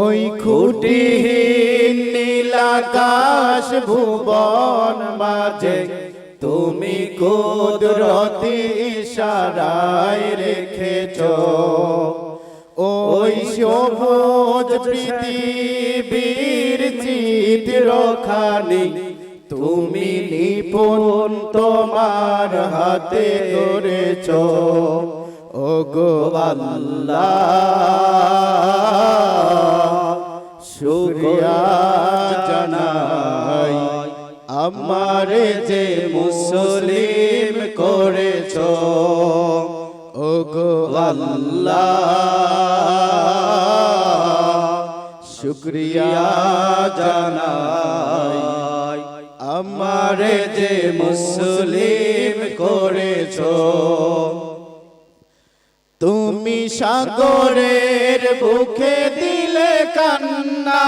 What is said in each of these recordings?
ওই খুঁটিহীন নীলাকাশ ভুবন মাঝে তুমি কুদরতি ইশারায় রেখেছ ওই সবুজ পৃথিবীর চিত্রখানি তুমি নিপুণ তোমার হাতে করেছ ওগো আল্লাহ শুকরিয়া জানাই আমারে যে মুসলিম করেছ ওগো আল্লাহ শুকরিয়া জানাই আমারে যে মুসলিম করেছ তুমি সাগরের বুকে দিলে কান্না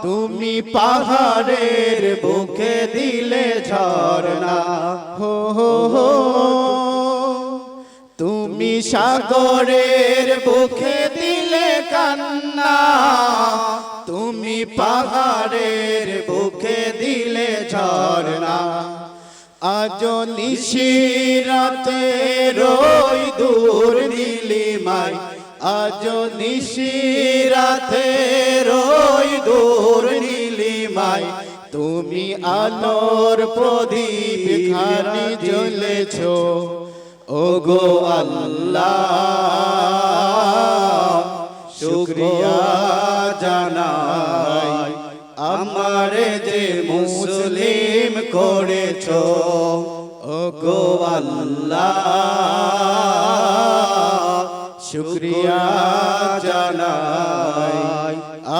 তুমি পাহাড়ের বুকে দিলে ঝরনা হো হো হো তুমি সাগরের বুকে দিলে কান্না তুমি পাহাড়ের বুকে দিলে ঝরনা আজ নিশিরাতে রই দূর নীলিমায় আজ নিশিরাতে রই দূর নীলিমায় তুমি আলোর প্রদীপ খানি জ্বলেছ ওগো আল্লাহ শুকরিয়া জানাই আমারে যে মুসলিম করেছ ওগো আল্লাহ শুকরিয়া জানাই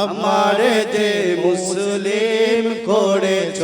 আমারে যে মুসলিম করেছ।